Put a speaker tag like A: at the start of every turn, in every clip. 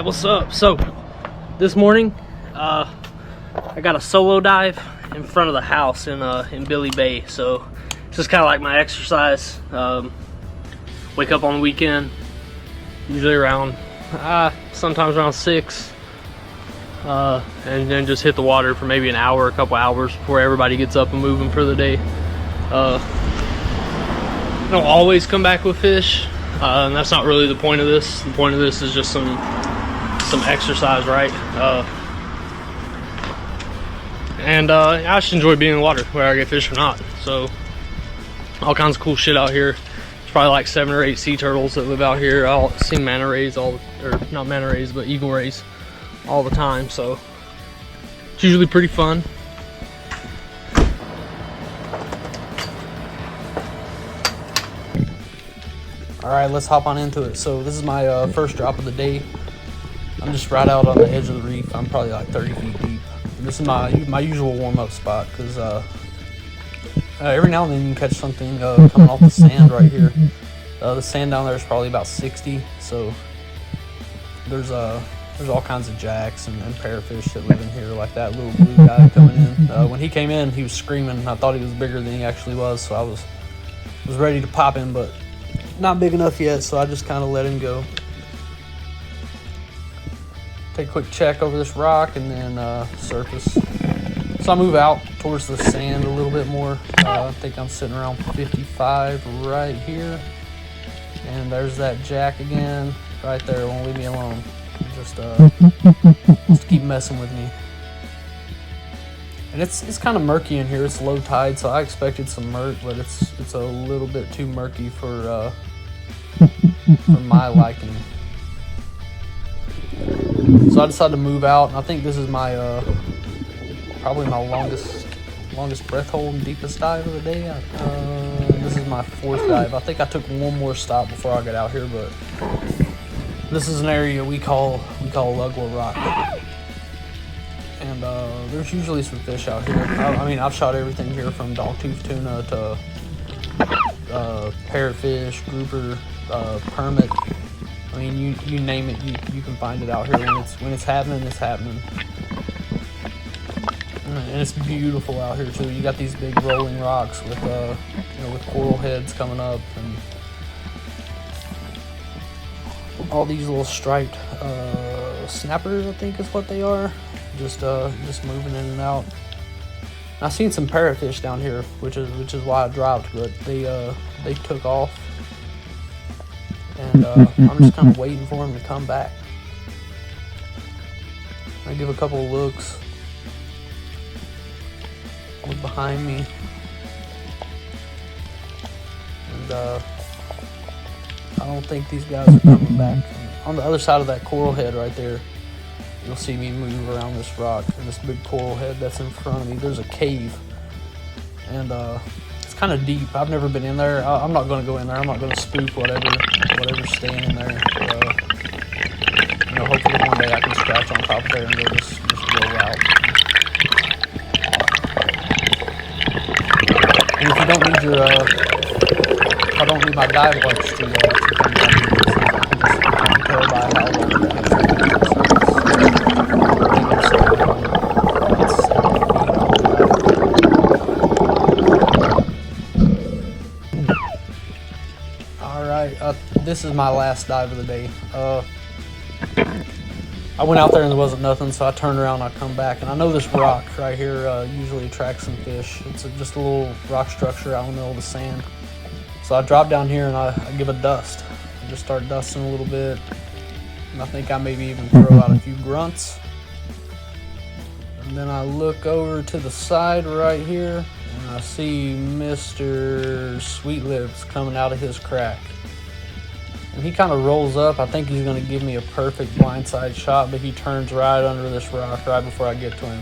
A: Alright, what's up? So this morning I got a solo dive in front of the house in Bile Bay. So it's just kind of like my exercise. Wake up on the weekend, usually around sometimes around 6, and then just hit the water for maybe an hour, a couple hours before everybody gets up and moving for the day. I don't always come back with fish, and that's not really the point of this. The point of this is just some exercise, right? I just enjoy being in the water, whether I get fish or not. So all kinds of cool shit out here. There's probably like 7 or 8 sea turtles that live out here. I'll see manta rays or not manta rays, but eagle rays all the time. So it's usually pretty fun.
B: All right, let's hop on into it. So this is my first drop of the day. I'm just right out on the edge of the reef. I'm probably like 30 feet deep. This is my usual warm-up spot because every now and then you can catch something coming off the sand right here. The sand down there is probably about 60, so there's all kinds of jacks and parrotfish that live in here, like that little blue guy coming in. When he came in, he was screaming. I thought he was bigger than he actually was, so I was ready to pop him, but not big enough yet, so I just kind of let him go. Take a quick check over this rock and then surface. So I move out towards the sand a little bit more. I think I'm sitting around 55 right here. And there's that jack again, right there. Won't leave me alone. Just keep messing with me. And it's kind of murky in here. It's low tide, so I expected some murk, but it's a little bit too murky for my liking. So I decided to move out, and I think this is my probably my longest breath hold and deepest dive of the day. This is my 4th dive. I think I took one more stop before I got out here, but this is an area we call Luga Rock, and there's usually some fish out here. I mean, I've shot everything here from dogtooth tuna to parrotfish, grouper, permit. I mean, you name it, you can find it out here. When it's happening, it's happening. And it's beautiful out here too. You got these big rolling rocks with with coral heads coming up, and all these little striped snappers, I think is what they are. Just moving in and out. I've seen some parrotfish down here, which is why I dropped, but they took off. And I'm just kind of waiting for him to come back. I give a couple of looks. Look behind me. And I don't think these guys are coming back. On the other side of that coral head right there, you'll see me move around this rock. And this big coral head that's in front of me, there's a cave. And it's kind of deep. I've never been in there. I'm not going to go in there. I'm not going to spook whatever's staying in there. Hopefully one day I can scratch on top of there and go just roll out. And if you don't need if I don't need my dive lights to come down here, I can tell by how long that this is my last dive of the day. I went out there and there wasn't nothing, so I turned around and I come back. And I know this rock right here usually attracts some fish. It's just a little rock structure out in the middle of the sand. So I drop down here and I give a dust. I just start dusting a little bit. And I think I maybe even throw out a few grunts. And then I look over to the side right here and I see Mr. Sweet Lips coming out of his crack. And he kind of rolls up. I think he's going to give me a perfect blindside shot, but he turns right under this rock right before I get to him.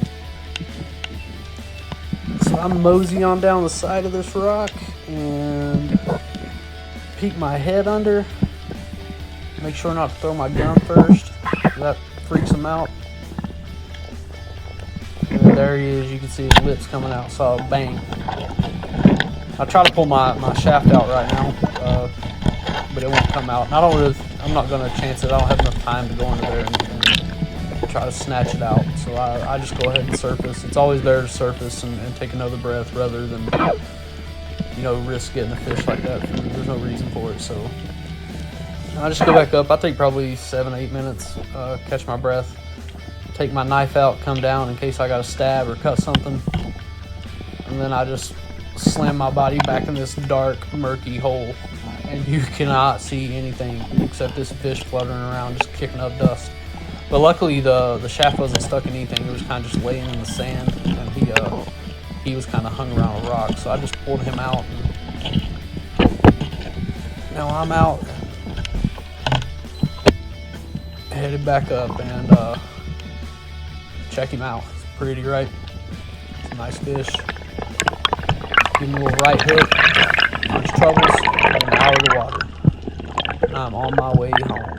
B: So I mosey on down the side of this rock and peek my head under. Make sure not to throw my gun first. That freaks him out. And there he is. You can see his lips coming out. So bang. I try to pull my shaft out right now. But it won't come out. And I'm not going to chance it. I don't have enough time to go under there and try to snatch it out. So I just go ahead and surface. It's always better to surface and take another breath rather than, you know, risk getting a fish like that. There's no reason for it. So I just go back up. I take probably 7-8 minutes, catch my breath, take my knife out, come down in case I got to stab or cut something, and then I just slam my body back in this dark, murky hole, and you cannot see anything except this fish fluttering around, just kicking up dust. But luckily, the shaft wasn't stuck in anything. It was kind of just laying in the sand, and he was kind of hung around a rock. So I just pulled him out. And now I'm out, headed back up, and check him out. It's pretty, right? It's a nice fish. Give him a little right hook on his troubles, and out of the water. And I'm on my way home.